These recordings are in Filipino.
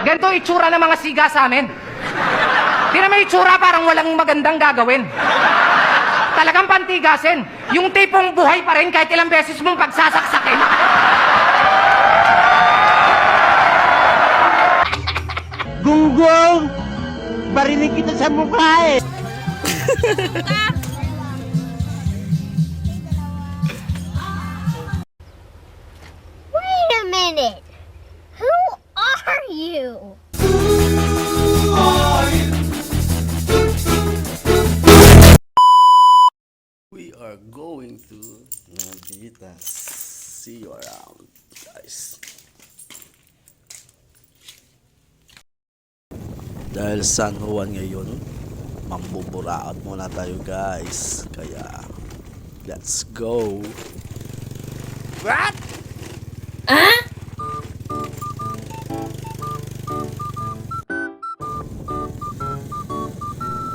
Ganito itsura ng mga siga sa amin. Di na may itsura, parang walang magandang gagawin. Talagang pantigasin. Yung tipong buhay pa rin kahit ilang beses mong pagsasaksakin. Gunggong! Barinig kita sa mukha eh! Wait a minute. Who are you? We are going to Navitas. See you around, guys. Dahil San Juan ngayon, mambuburaot muna tayo, guys. Kaya, let's go. What?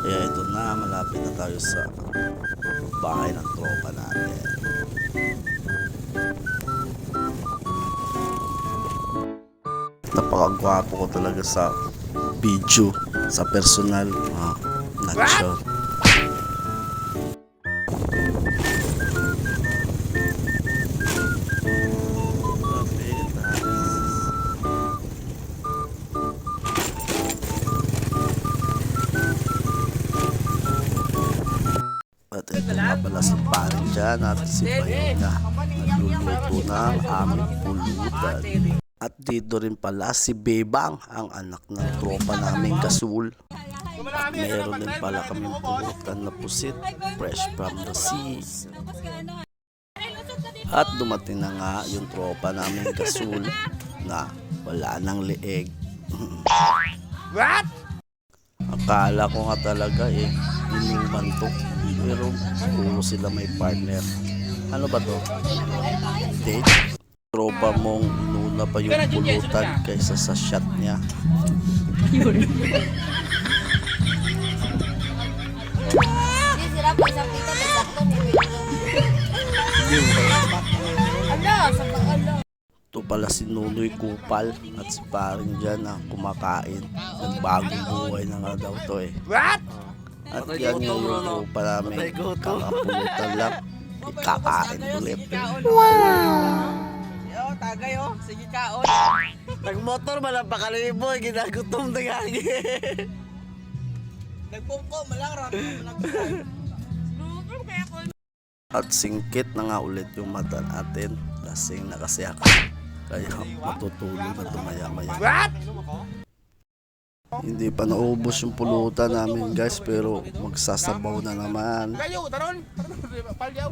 Kaya ito na, malapit na tayo sa bahay ng tropa natin. Napakagwapo ko talaga sa video, sa personal, not sure. At ito nga pala si Paring dyan at si Bayona, nagluluto ng aming pulutan. At dito rin pala si Bebang, ang anak ng tropa naming Kasul. At meron din pala kaming pulutan na pusit, fresh from the sea. At dumating na nga yung tropa naming Kasul na wala nang leeg. What? Akala ko nga talaga inuman to. Pero puro sila may partner. Ano ba to? Date? Tropa mong inuna pa yung pulutan kaysa sa shot niya. Ito pala si Nunoy Kupal at si Paring dyan na kumakain. Nagbagong buhay na nga daw to eh. What? At yan nga yung tropa namin, kakapulutan lang, ikakain ulit. Tagay oh, sige kaon. Nagmotor malang pakalibo, ginagutom ng hangin. Nagpungko, malang ram. At singkit na nga ulit yung mata natin. Lasing na kasi ako. Kaya matutulog na tumaya-maya. What? Hindi pa naubos yung pulutan namin, guys, pero magsasabaw na naman.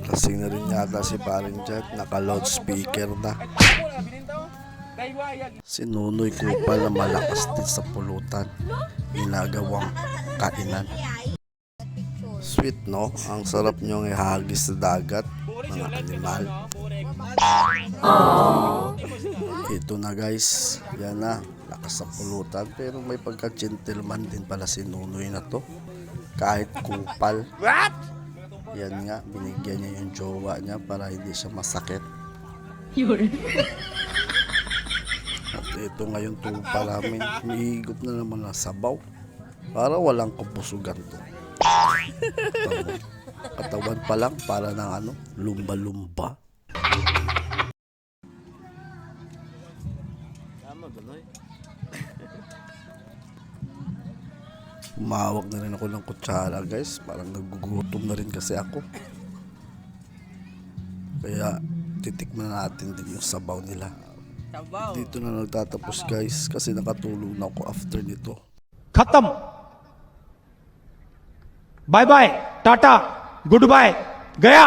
Lasing na rin yata si Paring dyan. Naka-loudspeaker na. Si Nunoy Kupal na malakas din sa pulutan. Ginagawang kainan. Sweet, no? Ang sarap niyong ihagis sa dagat, mga animal. Ito na, guys. Yan na. Lakas sa pulutan. Pero may pagka-gentleman din pala si Nunoy na to. Kahit kupal. What? Yan nga. Binigyan niya yung jowa niya para hindi siya masakit. At ito ngayon tupa namin. Humihigop na naman ng sabaw. Para walang kabusugan to. Katawan pa lang para ng lumba-lumba. Umawag na rin ako ng kutsara, guys. Parang nagugutom na rin kasi ako. Kaya titikman natin din yung sabaw nila. Dito na nagtatapos, guys, kasi nakatulog na ako after nito. खत्म bye bye tata goodbye गया